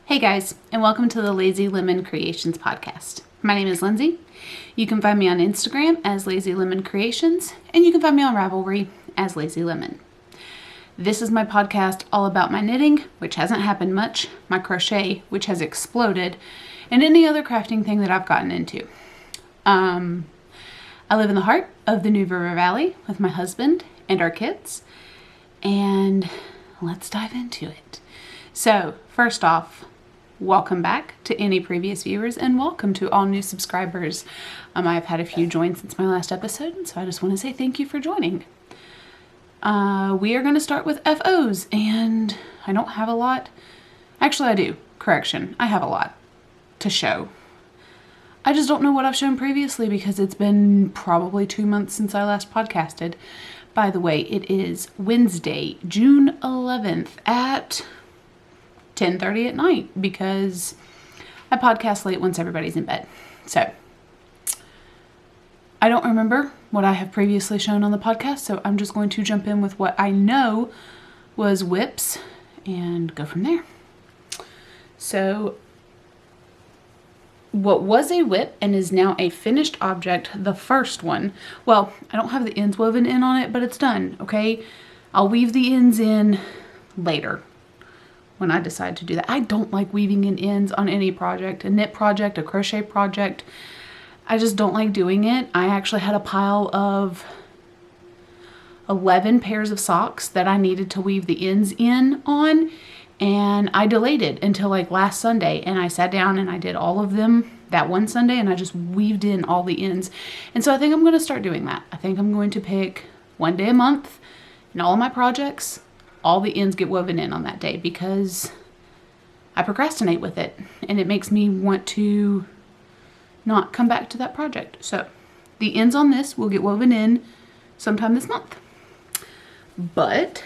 Hey guys, and welcome to the Lazy Lemon Creations podcast. My name is Lindsay. You can find me on Instagram as Lazy Lemon Creations, and you can find me on Ravelry as Lazy Lemon. This is my podcast all about my knitting, which hasn't happened much, my crochet, which has exploded, and any other crafting thing that I've gotten into. I live in the heart of the New River Valley with my husband and our kids, and let's dive into it. So, first off, welcome back to any previous viewers, and welcome to all new subscribers. I've had a few join since my last episode, and so I just want to say thank you for joining. We are going to start with FOs, and I don't have a lot. Actually, I do. Correction. I have a lot to show. I just don't know what I've shown previously because it's been probably 2 months since I last podcasted. By the way, it is Wednesday, June 11th at 10:30 at night because I podcast late once everybody's in bed. So I don't remember what I have previously shown on the podcast, so I'm just going to jump in with what I know was whips and go from there. So what was a whip and is now a finished object, the first one, well, I don't have the ends woven in on it, but it's done, okay? I'll weave the ends in later when I decide to do that. I don't like weaving in ends on any project, a knit project, a crochet project. I just don't like doing it. I actually had a pile of 11 pairs of socks that I needed to weave the ends in on, and I delayed it until like last Sunday, and I sat down and I did all of them that one Sunday, and I just weaved in all the ends. And so I think I'm going to start doing that. I think I'm going to pick one day a month in all of my projects. All the ends get woven in on that day because I procrastinate with it and it makes me want to not come back to that project. So the ends on this will get woven in sometime this month. But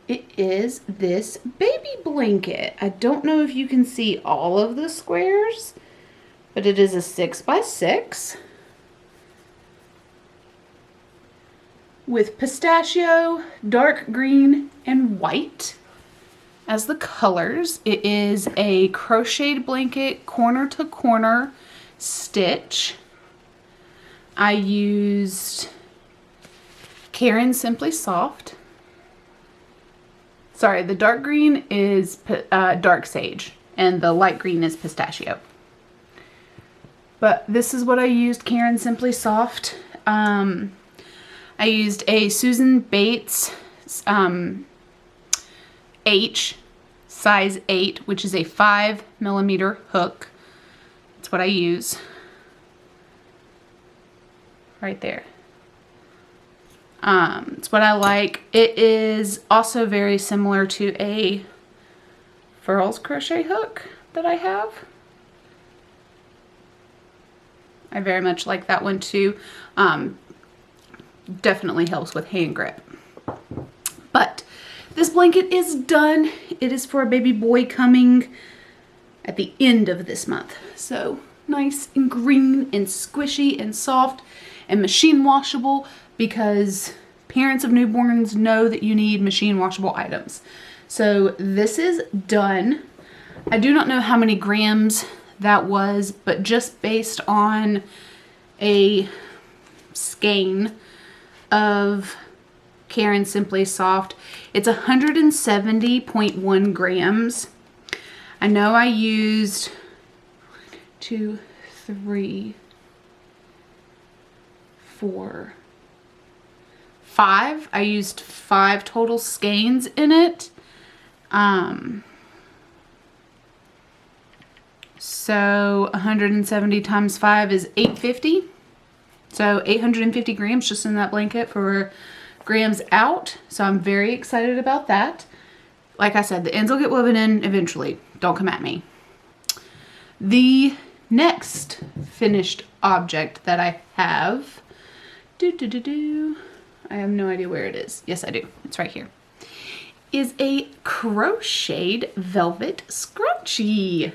it is this baby blanket. I don't know if you can see all of the squares, but it is a 6x6 with pistachio, dark green, and white as the colors. It is a crocheted blanket, corner to corner stitch. I used Karen Simply Soft. Sorry, the dark green is dark sage, and the light green is pistachio. But this is what I used, Karen Simply Soft. I used a Susan Bates H size 8, which is a 5mm hook. That's what I use. Right there. It's what I like. It is also very similar to a Furls crochet hook that I have. I very much like that one too. Definitely helps with hand grip. But this blanket is done. It is for a baby boy coming at the end of this month. So nice and green and squishy and soft and machine washable, because parents of newborns know that you need machine washable items. So this is done. I do not know how many grams that was, but just based on a skein of Karen Simply Soft, it's 170.1 grams. I know I used 2, 3, 4, 5. I used 5 total skeins in it. So 170 times 5 is 850. So 850 grams just in that blanket for grams out. So I'm very excited about that. Like I said, the ends will get woven in eventually. Don't come at me. The next finished object that I have, I have no idea where it is. Yes, I do. It's right here. Is a crocheted velvet scrunchie.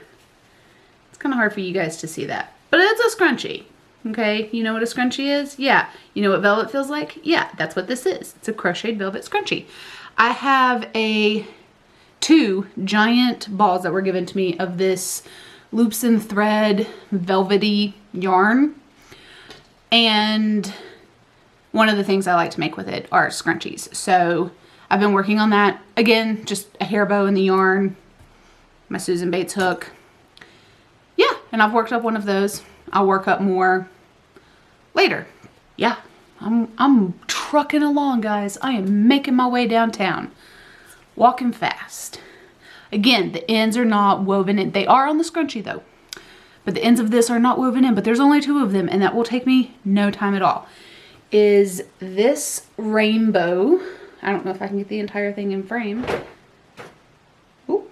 It's kind of hard for you guys to see that, but it's a scrunchie. Okay, you know what a scrunchie is? Yeah. You know what velvet feels like? Yeah, that's what this is. It's a crocheted velvet scrunchie. I have a 2 giant balls that were given to me of this loops and thread velvety yarn. And one of the things I like to make with it are scrunchies. So I've been working on that. Again, just a hair bow in the yarn, my Susan Bates hook. Yeah, and I've worked up one of those. I'll work up more later. Yeah, I'm trucking along, guys. I am making my way downtown. Walking fast. Again, the ends are not woven in. They are on the scrunchie though. But the ends of this are not woven in, but there's only 2 of them, and that will take me no time at all. Is this rainbow. I don't know if I can get the entire thing in frame. Ooh.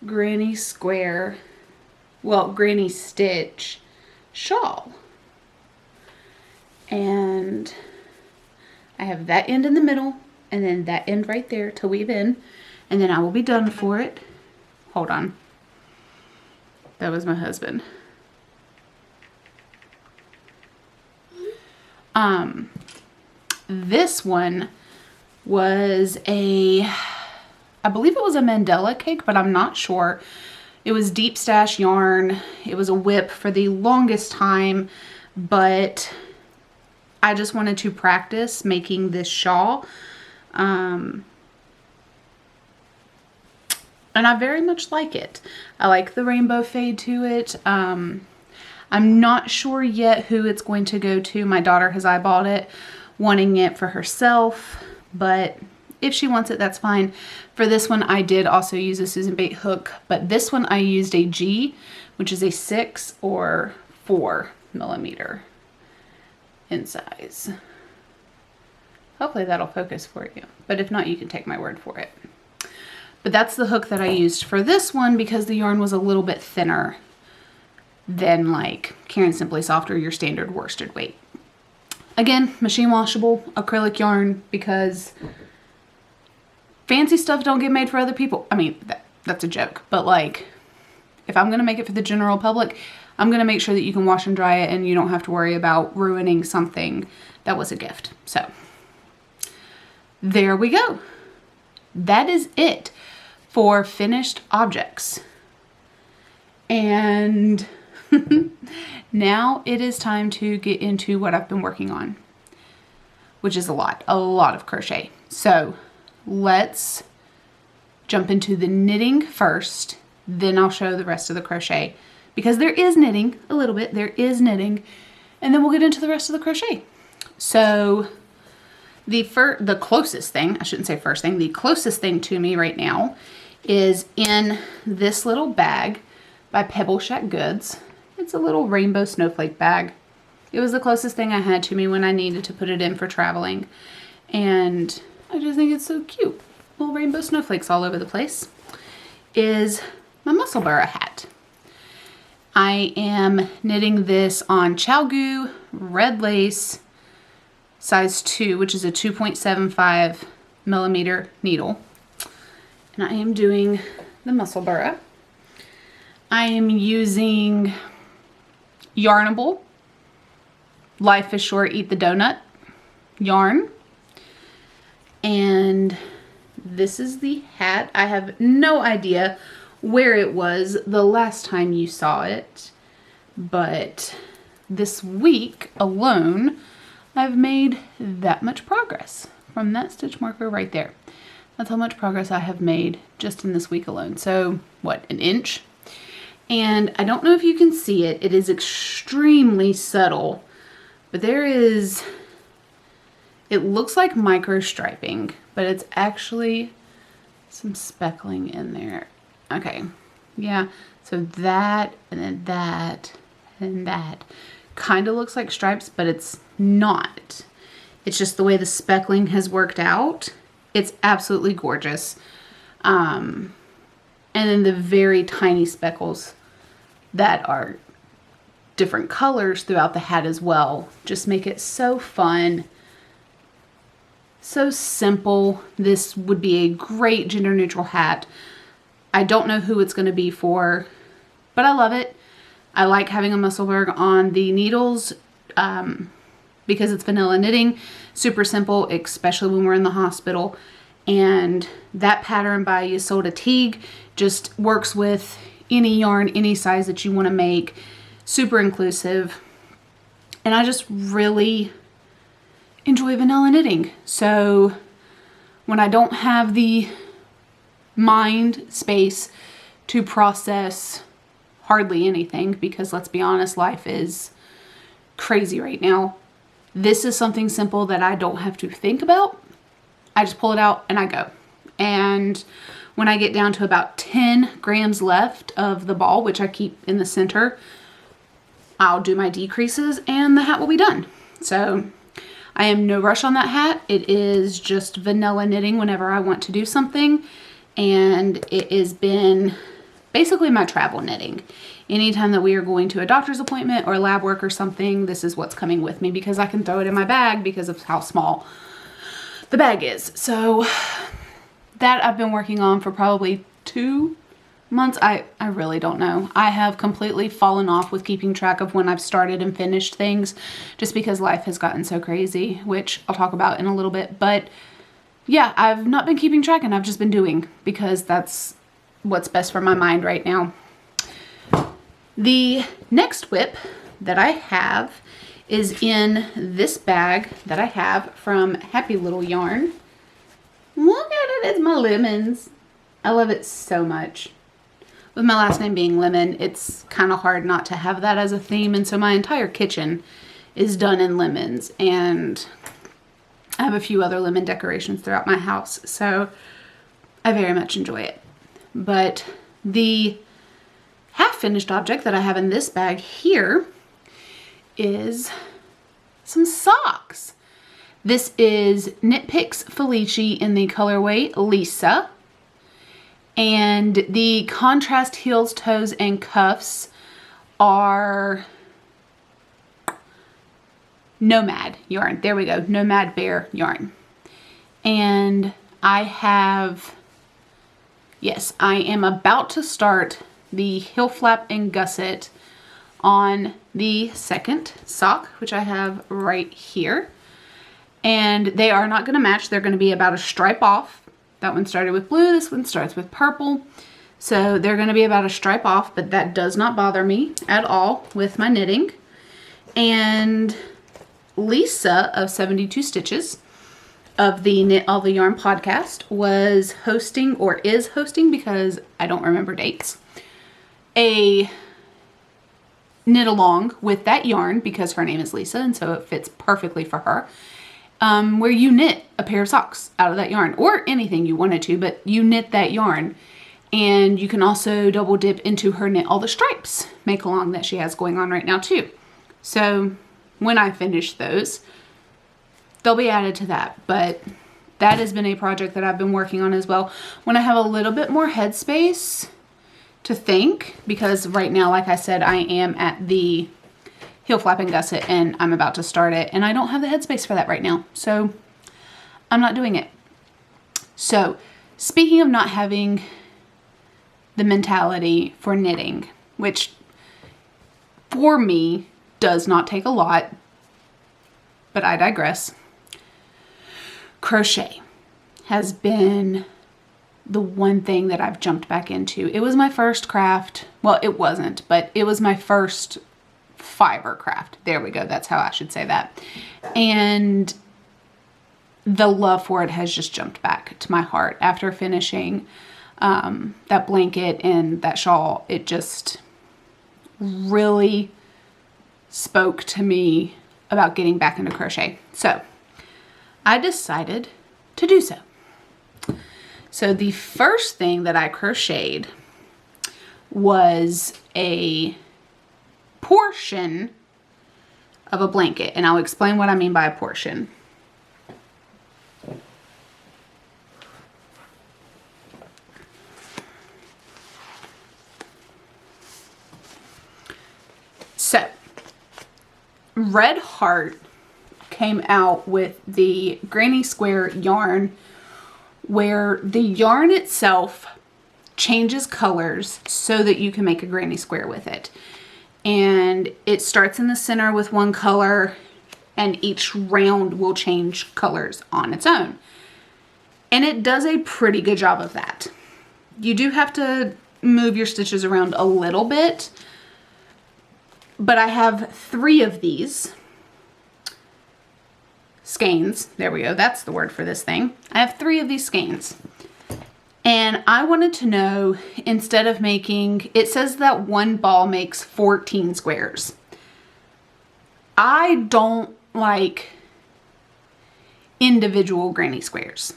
Granny square, well, granny stitch shawl. And I have that end in the middle, and then that end right there to weave in, and then I will be done for it. Hold on. That was my husband. This one was I believe it was a Mandela cake, but I'm not sure. It was deep stash yarn. It was a whip for the longest time, but I just wanted to practice making this shawl. And I very much like it. I like the rainbow fade to it. I'm not sure yet who it's going to go to. My daughter has eyeballed it, wanting it for herself, but if she wants it, that's fine. For this one, I did also use a Susan Bates hook, but this one I used a G, which is a 6 or 4 millimeter in size. Hopefully that'll focus for you, but if not, you can take my word for it. But that's the hook that I used for this one because the yarn was a little bit thinner than like Caron Simply Soft or your standard worsted weight. Again, machine washable acrylic yarn because fancy stuff don't get made for other people. I mean, that's a joke, but like if I'm going to make it for the general public, I'm going to make sure that you can wash and dry it and you don't have to worry about ruining something that was a gift. So there we go. That is it for finished objects. And now it is time to get into what I've been working on, which is a lot of crochet. So let's jump into the knitting first, then I'll show the rest of the crochet because there is knitting a little bit, there is knitting, and then we'll get into the rest of the crochet. So the closest thing, I shouldn't say first thing, the closest thing to me right now is in this little bag by Pebble Shack Goods. It's a little rainbow snowflake bag. It was the closest thing I had to me when I needed to put it in for traveling. And I just think it's so cute. Little rainbow snowflakes all over the place. Is my Musselburgh hat. I am knitting this on ChowGoo red lace size 2, which is a 2.75 millimeter needle. And I am doing the Musselburgh. I am using Yarnable Life is Short, Eat the Donut yarn. And this is the hat. I have no idea where it was the last time you saw it, but this week alone I've made that much progress from that stitch marker right there. That's how much progress I have made just in this week alone. So what, an inch? And I don't know if you can see it. It is extremely subtle, but there is, it looks like micro striping, but it's actually some speckling in there. Okay, yeah, so that and then that and that kind of looks like stripes, but it's not. It's just the way the speckling has worked out. It's absolutely gorgeous. And then the very tiny speckles that are different colors throughout the hat as well just make it so fun, so simple. This would be a great gender neutral hat. I don't know who it's going to be for, but I love it. I like having a Musselburgh on the needles. because it's vanilla knitting. Super simple, especially when we're in the hospital. And that pattern by Isolde Teague just works with any yarn, any size that you want to make. Super inclusive. And I just really enjoy vanilla knitting. So when I don't have the mind space to process hardly anything, because let's be honest, life is crazy right now, this is something simple that I don't have to think about. I just pull it out and I go. And when I get down to about 10 grams left of the ball, which I keep in the center, I'll do my decreases and the hat will be done. So I am no rush on that hat. It is just vanilla knitting whenever I want to do something. And it has been basically my travel knitting. Anytime that we are going to a doctor's appointment or lab work or something, this is what's coming with me because I can throw it in my bag because of how small the bag is. So that I've been working on for probably 2 months. I really don't know. I have completely fallen off with keeping track of when I've started and finished things just because life has gotten so crazy, which I'll talk about in a little bit. But yeah, I've not been keeping track and I've just been doing because that's what's best for my mind right now. The next whip that I have is in this bag that I have from Happy Little Yarn. Look at it, it's my lemons. I love it so much. With my last name being Lemon, it's kind of hard not to have that as a theme, and so my entire kitchen is done in lemons, and I have a few other lemon decorations throughout my house, so I very much enjoy it. But the half-finished object that I have in this bag here is some socks. This is Knit Picks Felici in the colorway Lisa. And the contrast heels, toes, and cuffs are Nomad yarn. There we go. Nomad Bear yarn. And I have, yes, I am about to start the heel flap and gusset on the second sock, which I have right here. And they are not going to match. They're going to be about a stripe off. That one started with blue. This one starts with purple. So they're going to be about a stripe off, but that does not bother me at all with my knitting. And Lisa of 72 Stitches of the Knit All the Yarn podcast was hosting, or is hosting because I don't remember dates, a knit along with that yarn because her name is Lisa and so it fits perfectly for her. Where you knit a pair of socks out of that yarn, or anything you wanted to, but you knit that yarn. And you can also double dip into her Knit All the Stripes make along that she has going on right now too. So when I finish those, they'll be added to that. But that has been a project that I've been working on as well. When I have a little bit more headspace to think, because right now, like I said, I am at the heel flap and gusset and I'm about to start it and I don't have the headspace for that right now, so I'm not doing it. So speaking of not having the mentality for knitting, which for me does not take a lot, but I digress, crochet has been the one thing that I've jumped back into. It was my first craft. Well, it wasn't, but it was my first fiber craft. There we go. That's how I should say that. And the love for it has just jumped back to my heart after finishing that blanket and that shawl. It just really spoke to me about getting back into crochet. So I decided to do so. So the first thing that I crocheted was a portion of a blanket, and I'll explain what I mean by a portion. So Red Heart came out with the Granny Square yarn, where the yarn itself changes colors so that you can make a granny square with it. And it starts in the center with one color and each round will change colors on its own. And it does a pretty good job of that. You do have to move your stitches around a little bit, but I have 3 of these skeins. There we go. That's the word for this thing. I have 3 of these skeins. And I wanted to know, instead of making, it says that one ball makes 14 squares. I don't like individual granny squares.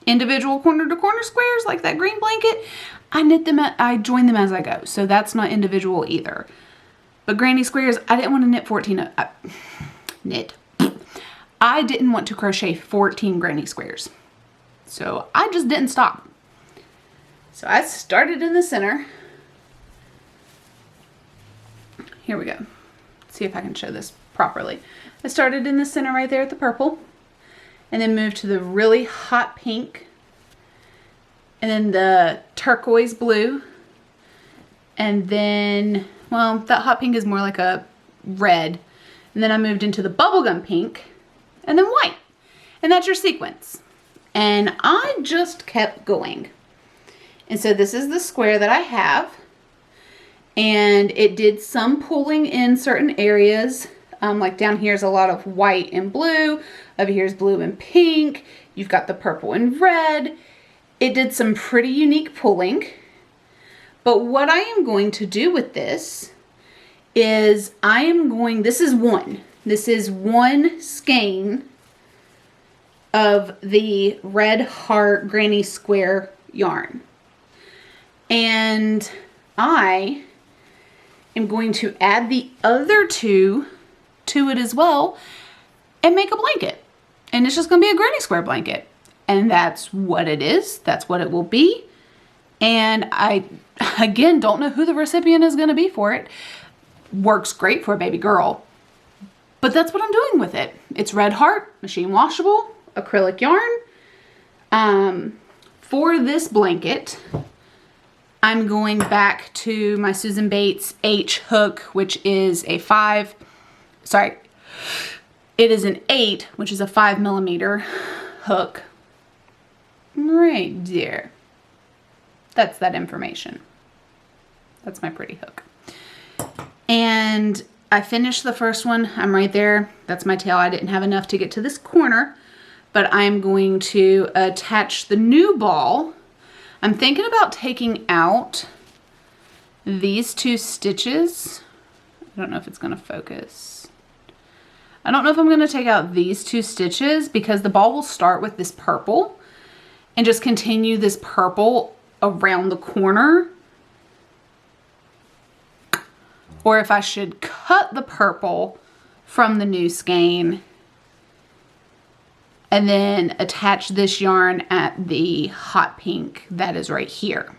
Individual corner to corner squares like that green blanket, I join them as I go. So that's not individual either. But granny squares, I didn't want to knit 14, I didn't want to crochet 14 granny squares. So I just didn't stop. So I started in the center. Here we go. Let's see if I can show this properly. I started in the center right there at the purple, and then moved to the really hot pink, and then the turquoise blue, and then, well, that hot pink is more like a red, and then I moved into the bubblegum pink, and then white. And that's your sequence. And I just kept going. And so this is the square that I have. And it did some pulling in certain areas. Like down here is a lot of white and blue. Over here is blue and pink. You've got the purple and red. It did some pretty unique pulling. But what I am going to do with this is this is one skein of the Red Heart Granny Square yarn. And I am going to add the other 2 to it as well and make a blanket. And it's just going to be a granny square blanket. And that's what it is. That's what it will be. And I, again, don't know who the recipient is going to be for it. Works great for a baby girl. But that's what I'm doing with it. It's Red Heart, machine washable, acrylic yarn. For this blanket, I'm going back to my Susan Bates H hook, which is a 5, sorry, it is an 8, which is a 5mm hook. Right there. That's that information. That's my pretty hook. And I finished the first one. I'm right there. That's my tail. I didn't have enough to get to this corner, but I'm going to attach the new ball. I'm thinking about taking out these 2 stitches. I don't know if it's going to focus. I don't know if I'm going to take out these 2 stitches because the ball will start with this purple and just continue this purple around the corner. Or if I should cut the purple from the new skein and then attach this yarn at the hot pink that is right here.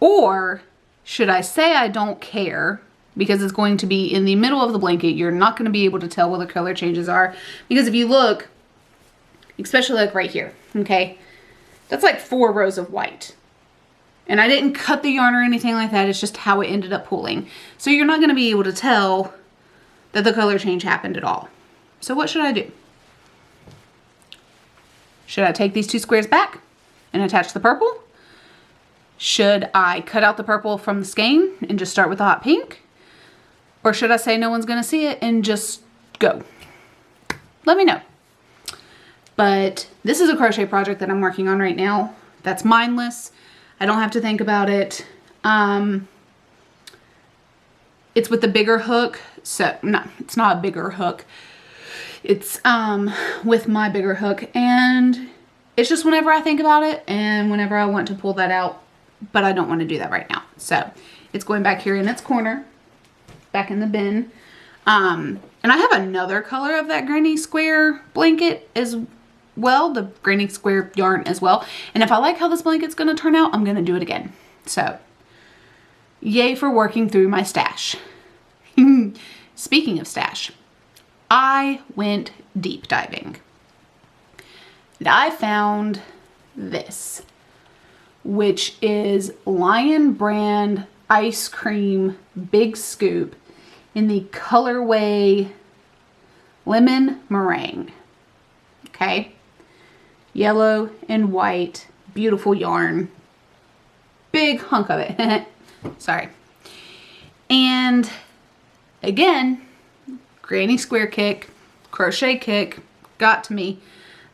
Or should I say I don't care because it's going to be in the middle of the blanket. You're not going to be able to tell where the color changes are because if you look, especially like right here, okay, that's like 4 rows of white. And I didn't cut the yarn or anything like that. It's just how it ended up pulling. So you're not going to be able to tell that the color change happened at all. So what should I do? Should I take these 2 squares back and attach the purple? Should I cut out the purple from the skein and just start with the hot pink? Or should I say no one's going to see it and just go? Let me know. But this is a crochet project that I'm working on right now. That's mindless. I don't have to think about it. It's with the bigger hook. So, no, it's not a bigger hook. It's with my bigger hook. And it's just whenever I think about it and whenever I want to pull that out. But I don't want to do that right now. So, it's going back here in its corner. Back in the bin. And I have another color of that granny square blanket as well, the granny square yarn as well. And if I like how this blanket's going to turn out, I'm going to do it again. So, yay for working through my stash. Speaking of stash, I went deep diving. And I found this, which is Lion Brand Ice Cream Big Scoop in the colorway Lemon Meringue. Okay. Yellow and white. Beautiful yarn. Big hunk of it. Sorry. And again, granny square kick, crochet kick, got to me.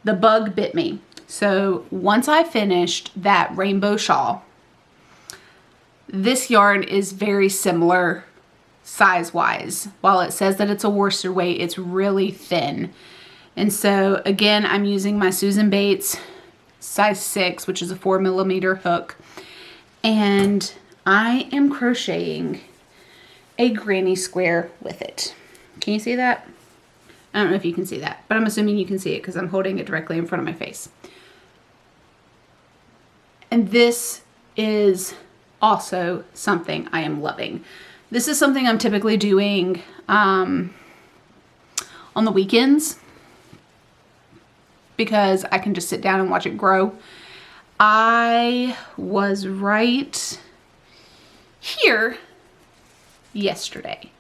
The bug bit me. So once I finished that rainbow shawl, this yarn is very similar size-wise. While it says that it's a worsted weight, it's really thin. And so again, I'm using my Susan Bates size 6, which is a 4mm hook. And I am crocheting a granny square with it. Can you see that? I don't know if you can see that, but I'm assuming you can see it because I'm holding it directly in front of my face. And this is also something I am loving. This is something I'm typically doing on the weekends because I can just sit down and watch it grow. I was right here yesterday.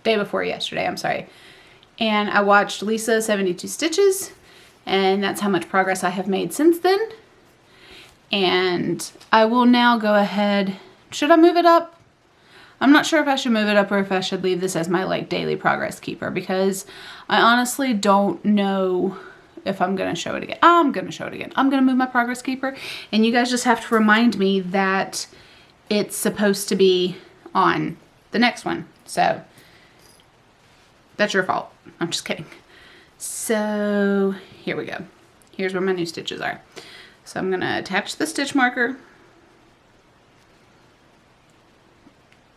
Day before yesterday, I'm sorry. And I watched Lisa 72 Stitches, and that's how much progress I have made since then. And I will now go ahead. Should I move it up? I'm not sure if I should move it up or if I should leave this as my like daily progress keeper, because I honestly don't know if I'm going to show it again. I'm going to show it again. I'm going to move my progress keeper, and you guys just have to remind me that it's supposed to be on the next one. So that's your fault. I'm just kidding. So here we go. Here's where my new stitches are. So I'm going to attach the stitch marker.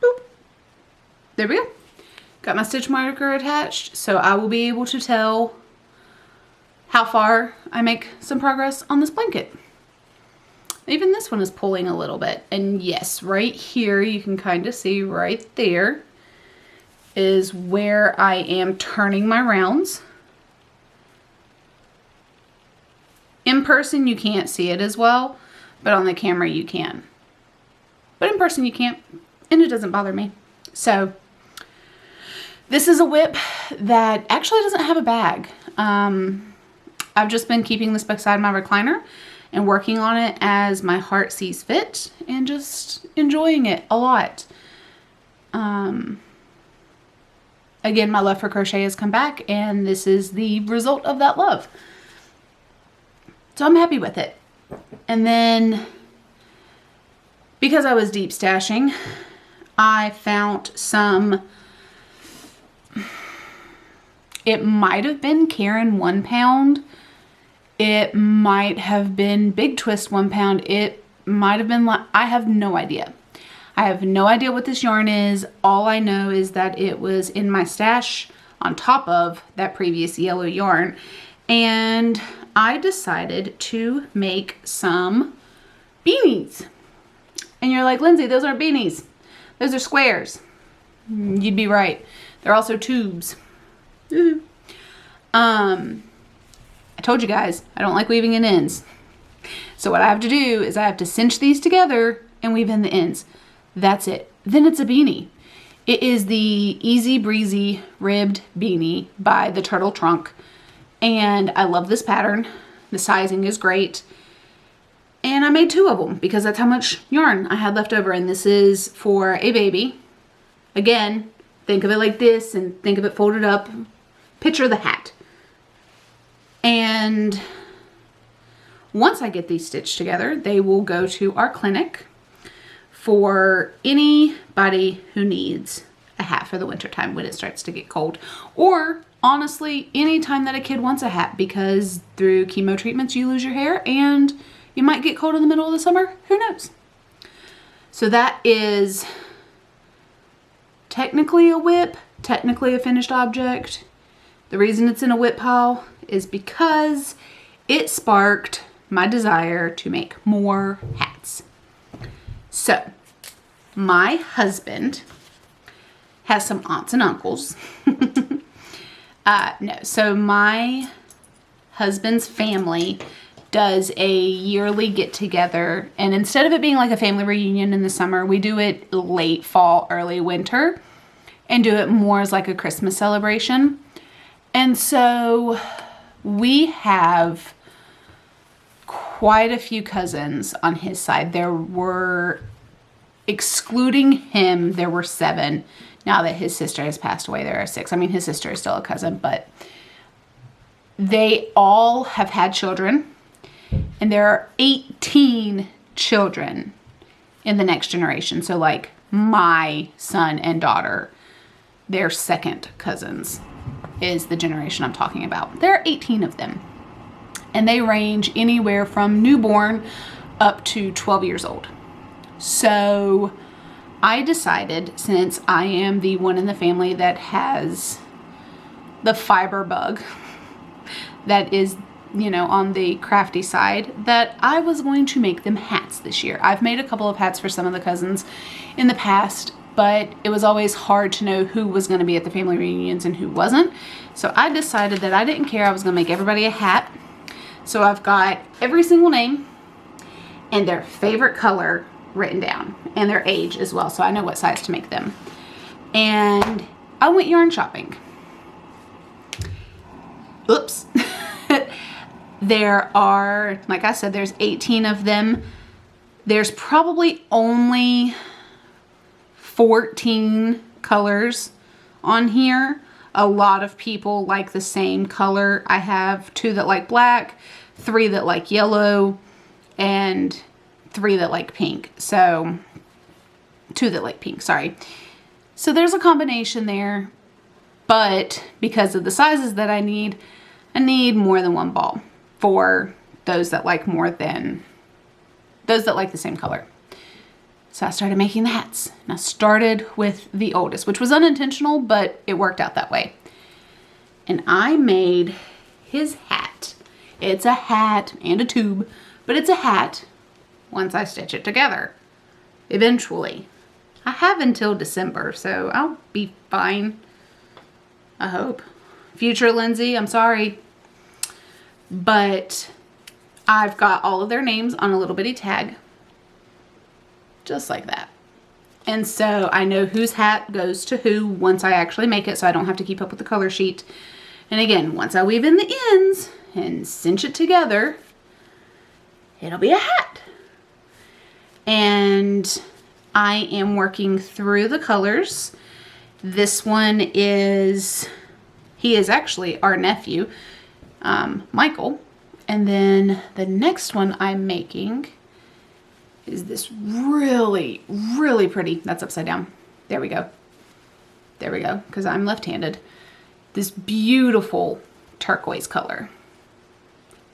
Boop. There we go. Got my stitch marker attached. So I will be able to tell how far I make some progress on this blanket. Even this one is pulling a little bit. And yes, right here, you can kind of see right there is where I am turning my rounds. In person, you can't see it as well, but on the camera you can. But in person you can't, and it doesn't bother me. So this is a whip that actually doesn't have a bag. I've just been keeping this beside my recliner and working on it as my heart sees fit and just enjoying it a lot. Again, my love for crochet has come back, and this is the result of that love. So I'm happy with it. And then, because I was deep stashing, I found some, it might have been Karen 1 pound. It might have been Big Twist 1 pound. It might have been, I have no idea. I have no idea what this yarn is. All I know is that it was in my stash on top of that previous yellow yarn. And I decided to make some beanies. And you're like, Lindsay, those aren't beanies. Those are squares. You'd be right. They're also tubes. I told you guys, I don't like weaving in ends. So what I have to do is I have to cinch these together and weave in the ends. That's it. Then it's a beanie. It is the Easy Breezy Ribbed Beanie by the Turtle Trunk. And I love this pattern. The sizing is great. And I made 2 of them because that's how much yarn I had left over. And this is for a baby. Again, think of it like this and think of it folded up. Picture the hat. And once I get these stitched together, they will go to our clinic for anybody who needs a hat for the wintertime when it starts to get cold. Or honestly, anytime that a kid wants a hat, because through chemo treatments you lose your hair and you might get cold in the middle of the summer. Who knows? So that is technically a whip, technically a finished object. The reason it's in a whip pile is because it sparked my desire to make more hats. So, my husband has some aunts and uncles. No, so my husband's family does a yearly get together, and instead of it being like a family reunion in the summer, we do it late fall, early winter, and do it more as like a Christmas celebration. And so we have quite a few cousins on his side. There were, excluding him, there were 7. Now that his sister has passed away, there are 6. I mean, his sister is still a cousin, but they all have had children. And there are 18 children in the next generation. So like my son and daughter, their second cousins is the generation I'm talking about. There are 18 of them. And they range anywhere from newborn up to 12 years old. So I decided, since I am the one in the family that has the fiber bug that is, you know, on the crafty side, that I was going to make them hats this year. I've made a couple of hats for some of the cousins in the past, but it was always hard to know who was going to be at the family reunions and who wasn't. So I decided that I didn't care. I was going to make everybody a hat. So I've got every single name and their favorite color written down, and their age as well, so I know what size to make them. And I went yarn shopping. Oops. There are, like I said, there's 18 of them. There's probably only 14 colors on here. A lot of people like the same color. I have 2 that like black, 3 that like yellow, and 3 that like pink. So 2 that like pink, sorry. So there's a combination there, but because of the sizes that I need more than one ball for those that like the same color. So I started making the hats, and I started with the oldest, which was unintentional, but it worked out that way. And I made his hat. It's a hat and a tube, but it's a hat once I stitch it together. Eventually. I have until December, so I'll be fine. I hope. Future Lindsay, I'm sorry. But I've got all of their names on a little bitty tag. Just like that. And so I know whose hat goes to who once I actually make it, so I don't have to keep up with the color sheet. And again, once I weave in the ends and cinch it together, it'll be a hat. And I am working through the colors. This one is, he is actually our nephew, Michael. And then the next one I'm making is this really, really pretty, that's upside down. There we go. There we go, because I'm left-handed. This beautiful turquoise color.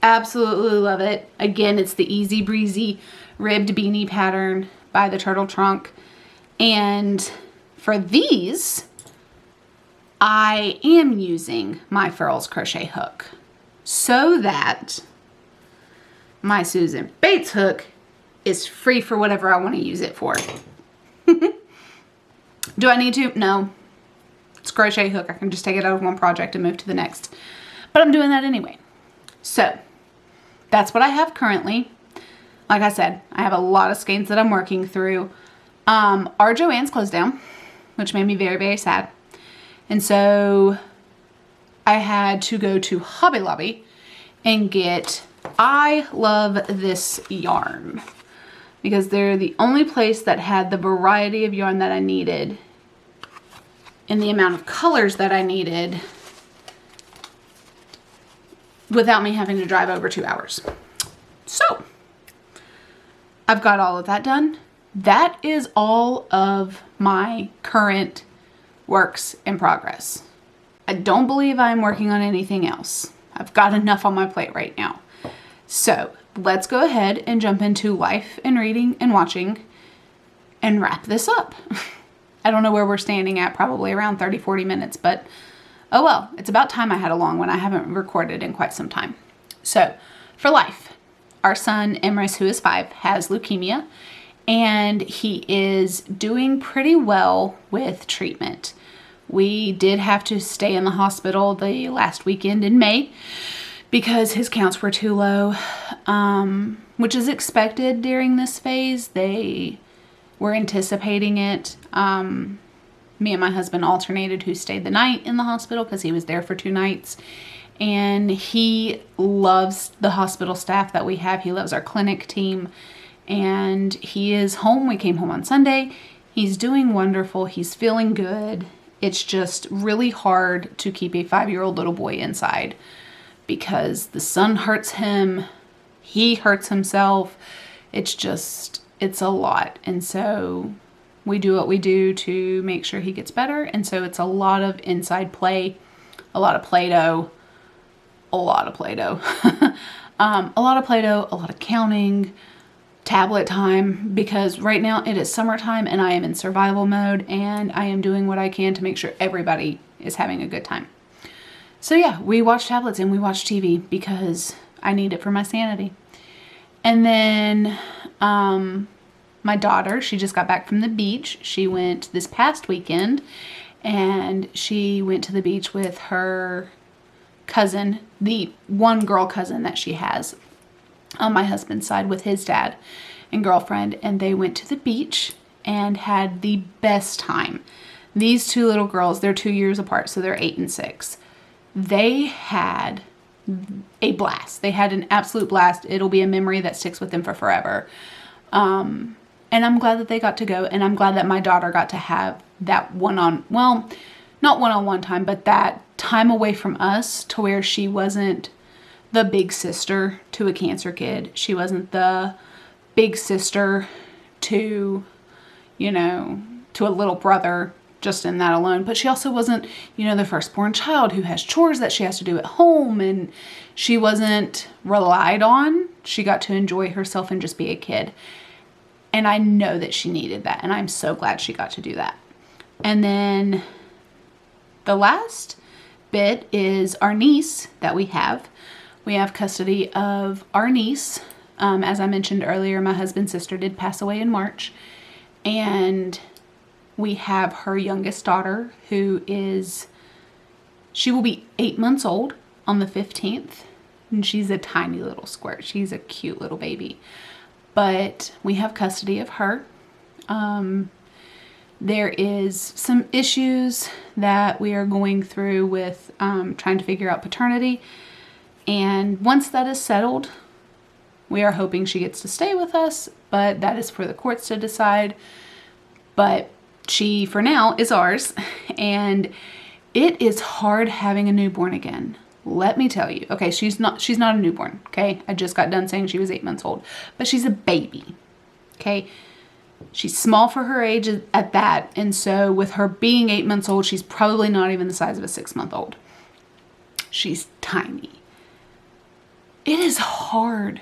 Absolutely love it. Again, it's the Easy Breezy ribbed beanie pattern by the Turtle Trunk. And for these, I am using my Furls crochet hook so that my Susan Bates hook is free for whatever I want to use it for. Do I need to? No. It's a crochet hook. I can just take it out of one project and move to the next. But I'm doing that anyway. So that's what I have currently. Like I said, I have a lot of skeins that I'm working through. Our Joann's closed down, which made me very, very sad. And so I had to go to Hobby Lobby and get, I love this yarn, because they're the only place that had the variety of yarn that I needed in the amount of colors that I needed without me having to drive over 2 hours. So I've got all of that done. That is all of my current works in progress. I don't believe I'm working on anything else. I've got enough on my plate right now. So let's go ahead and jump into life and reading and watching and wrap this up. I don't know where we're standing at, probably around 30-40 minutes, but oh well, it's about time I had a long one. I haven't recorded in quite some time. So for life, our son Emrys, who is 5, has leukemia, and he is doing pretty well with treatment. We did have to stay in the hospital the last weekend in May because his counts were too low, which is expected during this phase. They were anticipating it. Me and my husband alternated who stayed the night in the hospital because he was there for 2 nights. And he loves the hospital staff that we have. He loves our clinic team. And he is home. We came home on Sunday. He's doing wonderful. He's feeling good. It's just really hard to keep a 5-year-old little boy inside because the sun hurts him. He hurts himself. It's a lot. And so we do what we do to make sure he gets better. And so it's a lot of inside play, a lot of Play-Doh, a lot of Play-Doh, a lot of counting, tablet time, because right now it is summertime and I am in survival mode and I am doing what I can to make sure everybody is having a good time. So yeah, we watch tablets and we watch TV because I need it for my sanity. And then, my daughter, she just got back from the beach. She went this past weekend and she went to the beach with her cousin, the one girl cousin that she has on my husband's side with his dad and girlfriend. And they went to the beach and had the best time. These 2 little girls, they're 2 years apart, so they're 8 and 6. They had a blast. They had an absolute blast. It'll be a memory that sticks with them for forever. And I'm glad that they got to go. And I'm glad that my daughter got to have that not one-on-one time, but that time away from us to where she wasn't the big sister to a cancer kid. She wasn't the big sister to, to a little brother, just in that alone. But she also wasn't, the firstborn child who has chores that she has to do at home. And she wasn't relied on. She got to enjoy herself and just be a kid. And I know that she needed that. And I'm so glad she got to do that. And then the last bit is our niece that we have. We have custody of our niece. As I mentioned earlier, my husband's sister did pass away in March. And we have her youngest daughter she will be 8 months old on the 15th. And she's a tiny little squirt. She's a cute little baby. But we have custody of her. There is some issues that we are going through with trying to figure out paternity. And once that is settled, we are hoping she gets to stay with us. But that is for the courts to decide. But she, for now, is ours. And it is hard having a newborn again. Let me tell you. Okay, she's not a newborn, okay? I just got done saying she was 8 months old. But she's a baby, okay? She's small for her age at that. And so with her being 8 months old, she's probably not even the size of a 6-month-old. She's tiny. It is hard.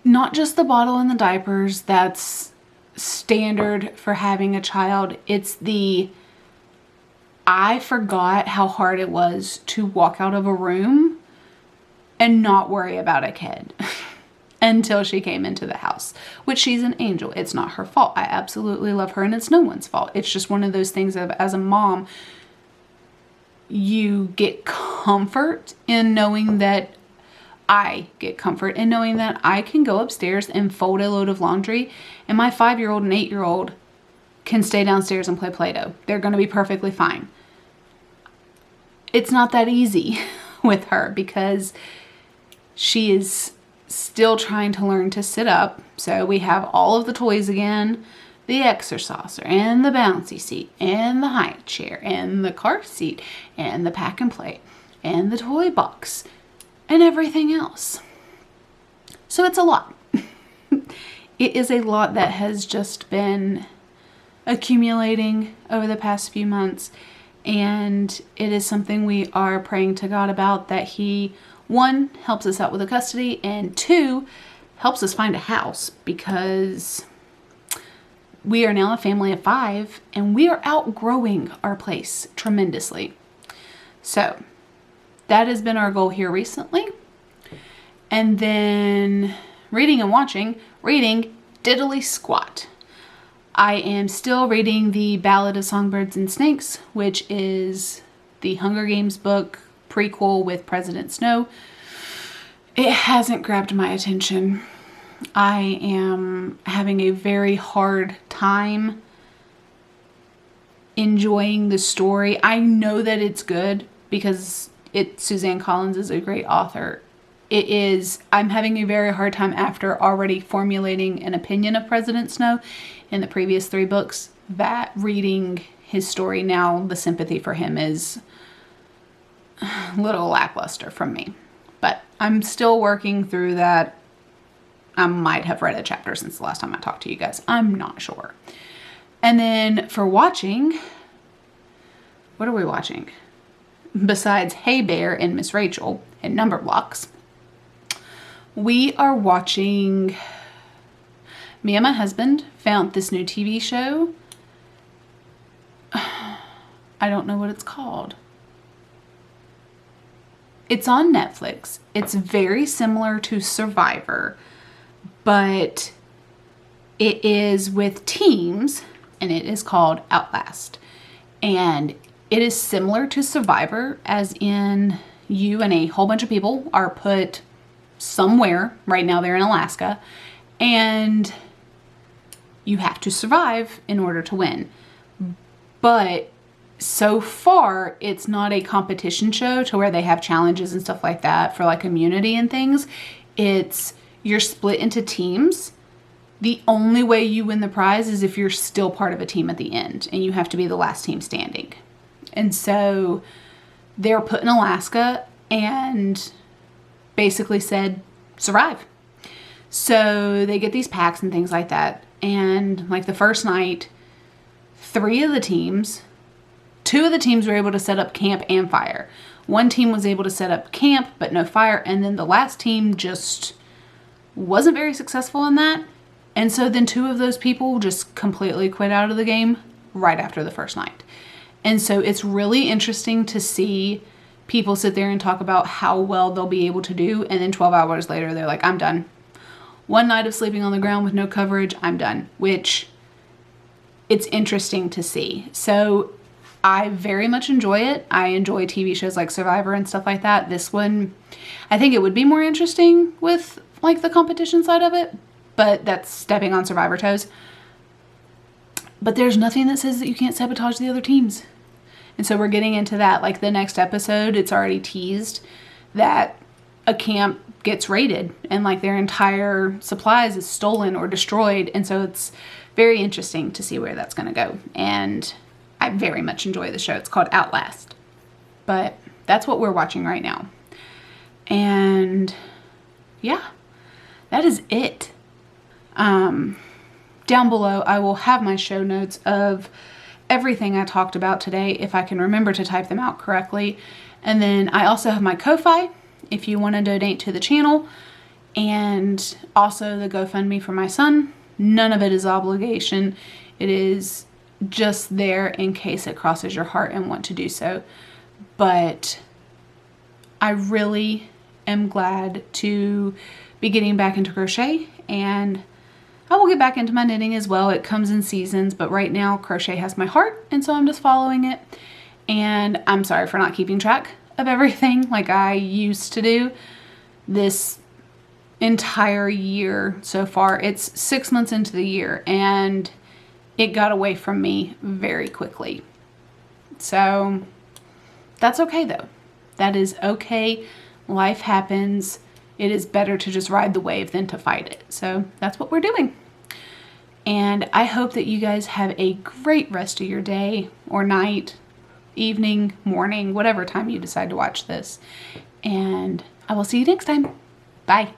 Not just the bottle and the diapers. That's standard for having a child. It's I forgot how hard it was to walk out of a room and not worry about a kid until she came into the house, which she's an angel. It's not her fault. I absolutely love her and it's no one's fault. It's just one of those things of, as a mom, you get comfort in knowing that I can go upstairs and fold a load of laundry and my 5-year-old and 8-year-old can stay downstairs and play Play-Doh. They're going to be perfectly fine. It's not that easy with her because she is still trying to learn to sit up. So we have all of the toys again, the exerciser and the bouncy seat and the high chair and the car seat and the pack and play and the toy box and everything else. So it's a lot. It is a lot that has just been accumulating over the past few months, and it is something we are praying to God about, that He, 1, helps us out with the custody, and 2, helps us find a house, because we are now a family of 5 and we are outgrowing our place tremendously. So that has been our goal here recently. And then reading and watching. Reading diddly squat. I am still reading the Ballad of Songbirds and Snakes, which is the Hunger Games book prequel with President Snow, it hasn't grabbed my attention. I am having a very hard time enjoying the story. I know that it's good because Suzanne Collins is a great author. I'm having a very hard time after already formulating an opinion of President Snow in the previous 3 books, that reading his story now, the sympathy for him is a little lackluster from me. But I'm still working through that. I might have read a chapter since the last time I talked to you guys. I'm not sure. And then for watching, what are we watching? Besides Hey Bear and Miss Rachel and Number Blocks, we are watching, me and my husband found this new TV show. I don't know what it's called. It's on Netflix. It's very similar to Survivor, but it is with teams, and it is called Outlast. And it is similar to Survivor, as in you and a whole bunch of people are put somewhere. Right now they're in Alaska, and you have to survive in order to win. But so far, it's not a competition show to where they have challenges and stuff like that for like immunity and things. You're split into teams. The only way you win the prize is if you're still part of a team at the end, and you have to be the last team standing. And so they're put in Alaska and basically said, survive. So they get these packs and things like that. And like the first night, 2 of the teams were able to set up camp and fire. One team was able to set up camp, but no fire. And then the last team just wasn't very successful in that. And so then 2 of those people just completely quit out of the game right after the first night. And so it's really interesting to see people sit there and talk about how well they'll be able to do. And then 12 hours later, they're like, I'm done. One night of sleeping on the ground with no coverage, I'm done. Which, it's interesting to see. So I very much enjoy it. I enjoy TV shows like Survivor and stuff like that. This one, I think it would be more interesting with like the competition side of it. But that's stepping on Survivor toes. But there's nothing that says that you can't sabotage the other teams. And so we're getting into that. Like the next episode, it's already teased that a camp gets raided and like their entire supplies is stolen or destroyed. And so it's very interesting to see where that's going to go. And I very much enjoy the show. It's called Outlast. But that's what we're watching right now. And yeah, that is it. Down below, I will have my show notes of everything I talked about today, if I can remember to type them out correctly. And then I also have my Ko-Fi if you want to donate to the channel, and also the GoFundMe for my son. None of it is obligation. It is just there in case it crosses your heart and want to do so. But I really am glad to be getting back into crochet, and I will get back into my knitting as well. It comes in seasons, but right now crochet has my heart, and so I'm just following it. And I'm sorry for not keeping track of everything like I used to do this entire year so far. It's 6 months into the year, and it got away from me very quickly. So that's okay though. That is okay. Life happens. It is better to just ride the wave than to fight it. So that's what we're doing. And I hope that you guys have a great rest of your day or night, evening, morning, whatever time you decide to watch this. And I will see you next time. Bye.